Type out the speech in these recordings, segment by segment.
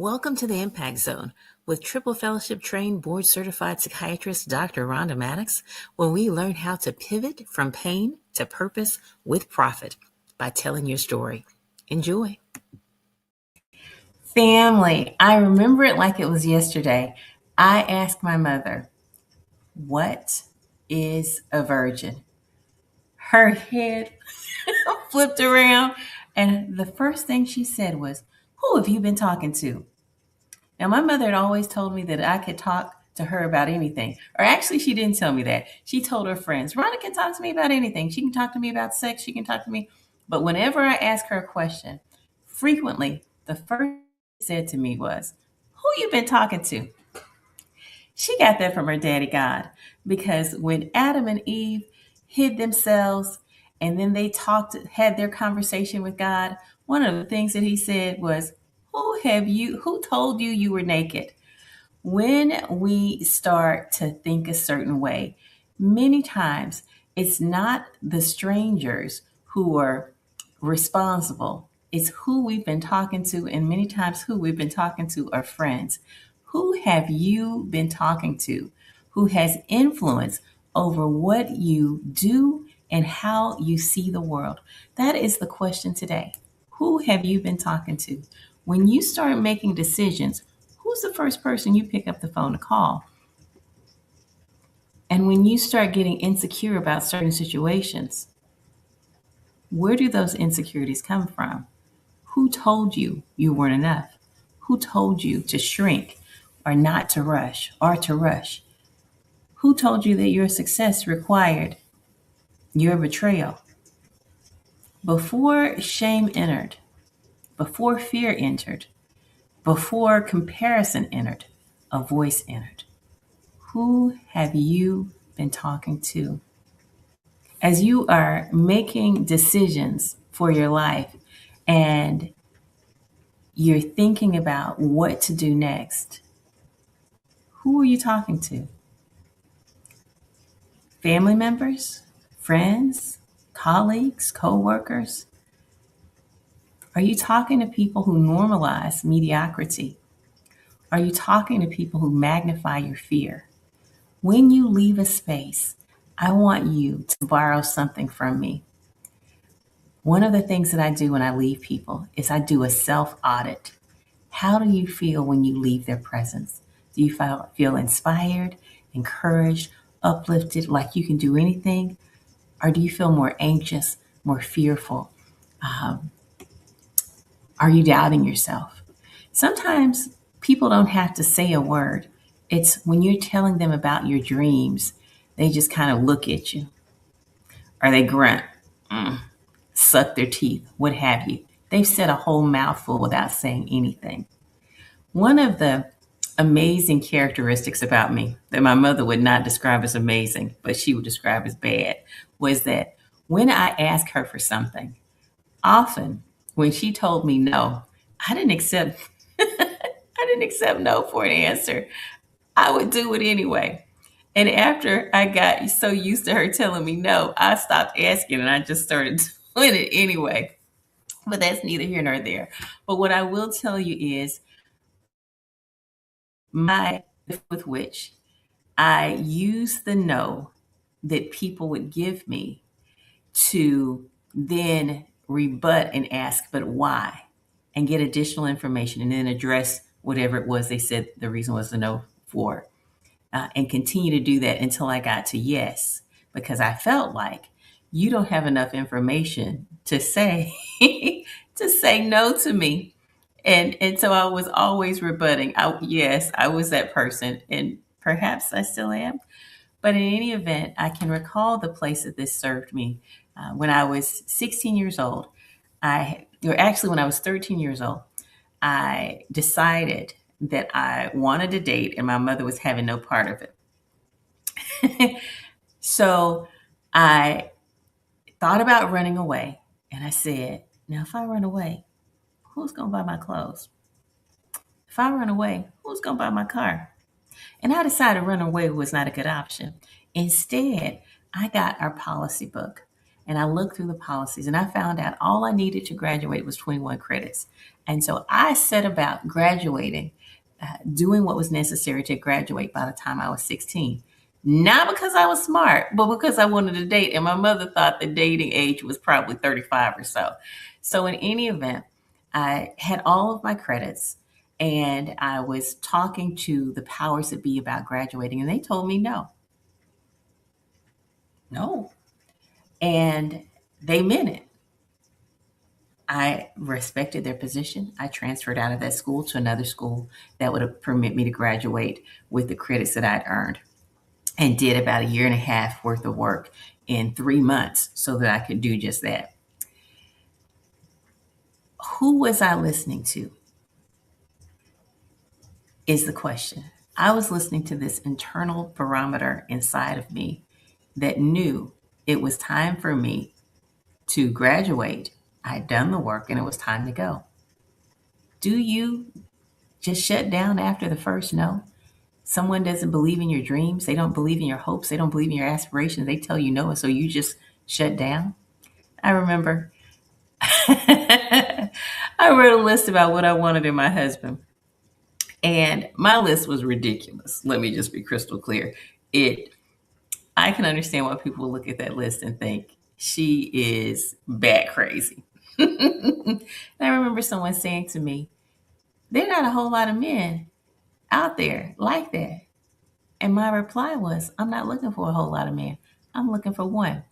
Welcome to the Impact Zone with triple fellowship trained board certified psychiatrist Dr. Rhonda Maddox, where we learn how to pivot from pain to purpose with profit by telling your story. Enjoy. Family, I remember it like it was yesterday. I asked my mother, "What is a virgin?" Her head flipped around, and the first thing she said was, "Who have you been talking to?" Now, my mother had always told me that I could talk to her about anything. Or actually, she didn't tell me that. She told her friends, "Rhonda can talk to me about anything. She can talk to me about sex. She can talk to me." But whenever I ask her a question, frequently the first thing she said to me was, "Who you been talking to?" She got that from her daddy God, because when Adam and Eve hid themselves and then they had their conversation with God, one of the things that he said was, who told you you were naked?" When we start to think a certain way, many times it's not the strangers who are responsible. It's who we've been talking to, and many times who we've been talking to are friends. Who have you been talking to who has influence over what you do and how you see the world? That is the question today. Who have you been talking to? When you start making decisions, who's the first person you pick up the phone to call? And when you start getting insecure about certain situations, where do those insecurities come from? Who told you you weren't enough? Who told you to shrink or not to rush or to rush? Who told you that your success required your betrayal? Before shame entered, before fear entered, before comparison entered, a voice entered. Who have you been talking to? As you are making decisions for your life and you're thinking about what to do next, who are you talking to? Family members, friends, colleagues, co-workers? Are you talking to people who normalize mediocrity? Are you talking to people who magnify your fear? When you leave a space, I want you to borrow something from me. One of the things that I do when I leave people is I do a self audit. How do you feel when you leave their presence? Do you feel inspired, encouraged, uplifted, like you can do anything? Or do you feel more anxious, more fearful? Um, are you doubting yourself? Sometimes people don't have to say a word. It's when you're telling them about your dreams, they just kind of look at you or they grunt, suck their teeth, what have you. They've said a whole mouthful without saying anything. One of the amazing characteristics about me that my mother would not describe as amazing, but she would describe as bad, was that when I asked her for something, often when she told me no, I didn't accept I didn't accept no for an answer. I would do it anyway. And after I got so used to her telling me no, I stopped asking and I just started doing it anyway. But that's neither here nor there. But what I will tell you is my with which I use the no that people would give me to then rebut and ask, "But why?" and get additional information and then address whatever it was they said the reason was the no for. And continue to do that until I got to yes, because I felt like you don't have enough information to say to say no to me. And so I was always rebutting. Yes, I was that person, and perhaps I still am. But in any event, I can recall the place that this served me. When I was 16 years old, or actually when I was 13 years old, I decided that I wanted to date, and my mother was having no part of it. So I thought about running away, and I said, "Now, if I run away, who's going to buy my clothes? If I run away, who's going to buy my car?" And I decided running away was not a good option. Instead, I got our policy book and I looked through the policies and I found out all I needed to graduate was 21 credits. And so I set about graduating, doing what was necessary to graduate by the time I was 16. Not because I was smart, but because I wanted to date. And my mother thought the dating age was probably 35 or so. So, in any event, I had all of my credits and I was talking to the powers that be about graduating, and they told me no. No. And they meant it. I respected their position. I transferred out of that school to another school that would permit me to graduate with the credits that I'd earned, and did about a year and a half worth of work in 3 months so that I could do just that. Who was I listening to is the question. I was listening to this internal barometer inside of me that knew it was time for me to graduate. I'd done the work and it was time to go. Do you just shut down after the first no? Someone doesn't believe in your dreams. They don't believe in your hopes. They don't believe in your aspirations. They tell you no, and so you just shut down. I remember I wrote a list about what I wanted in my husband. And my list was ridiculous. Let me just be crystal clear. I can understand why people look at that list and think she is bat crazy. And I remember someone saying to me, there are not a whole lot of men out there like that. And my reply was, I'm not looking for a whole lot of men. I'm looking for one.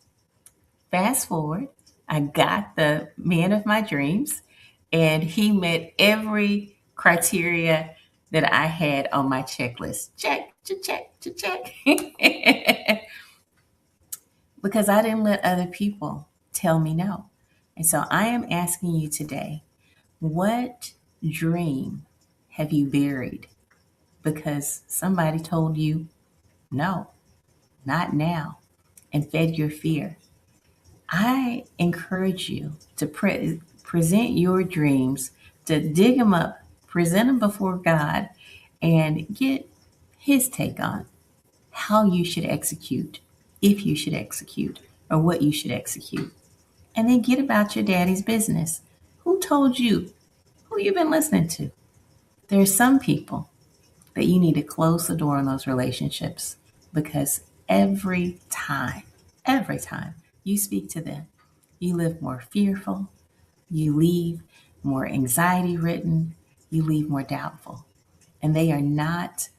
Fast forward, I got the man of my dreams, and he met every criteria that I had on my checklist. Check, check, check. Because I didn't let other people tell me no. And so I am asking you today, what dream have you buried because somebody told you no, not now, and fed your fear? I encourage you to present your dreams, to dig them up, present them before God, and get His take on how you should execute, if you should execute, or what you should execute. And then get about your daddy's business. Who told you? Who you been listening to? There are some people that you need to close the door on those relationships, because every time you speak to them, you live more fearful, you leave more anxiety ridden, you leave more doubtful. And they are not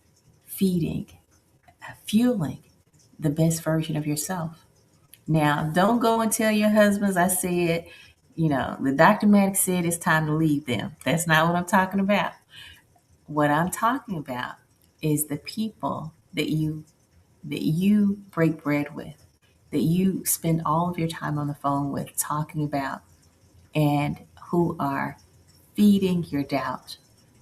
fueling the best version of yourself. Now, don't go and tell your husbands I said, the Dr. Maddox said it's time to leave them. That's not what I'm talking about. What I'm talking about is the people that you break bread with, that you spend all of your time on the phone with talking about, and who are feeding your doubt.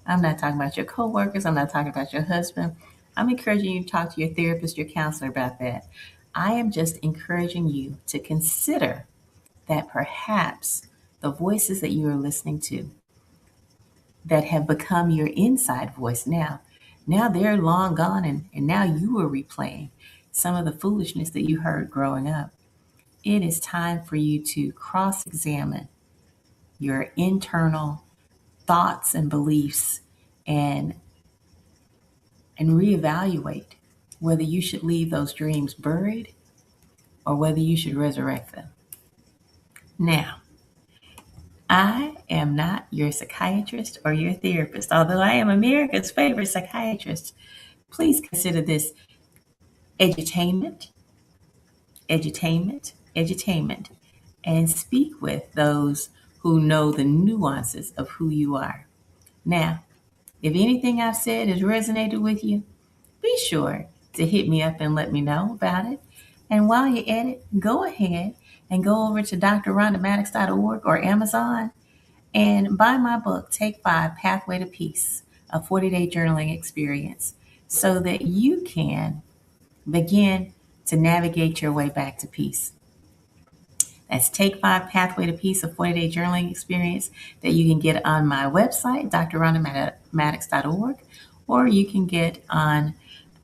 I'm not talking about your coworkers. I'm not talking about your husband. I'm encouraging you to talk to your therapist, your counselor about that. I am just encouraging you to consider that perhaps the voices that you are listening to that have become your inside voice now they're long gone, and now you are replaying some of the foolishness that you heard growing up. It is time for you to cross-examine your internal thoughts and beliefs, and reevaluate whether you should leave those dreams buried or whether you should resurrect them. Now, I am not your psychiatrist or your therapist, although I am America's favorite psychiatrist. Please consider this edutainment, and speak with those who know the nuances of who you are. Now, if anything I've said has resonated with you, be sure to hit me up and let me know about it. And while you're at it, go ahead and go over to drrhondamaddox.org or Amazon and buy my book, Take 5, Pathway to Peace, a 40-day journaling experience, so that you can begin to navigate your way back to peace. That's Take 5, Pathway to Peace, a 40-day journaling experience that you can get on my website, drrhondamaddox.org, or you can get on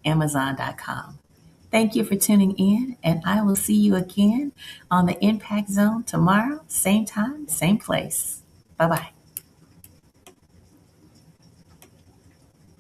Amazon.com. Thank you for tuning in, and I will see you again on the Impact Zone tomorrow, same time, same place. Bye bye.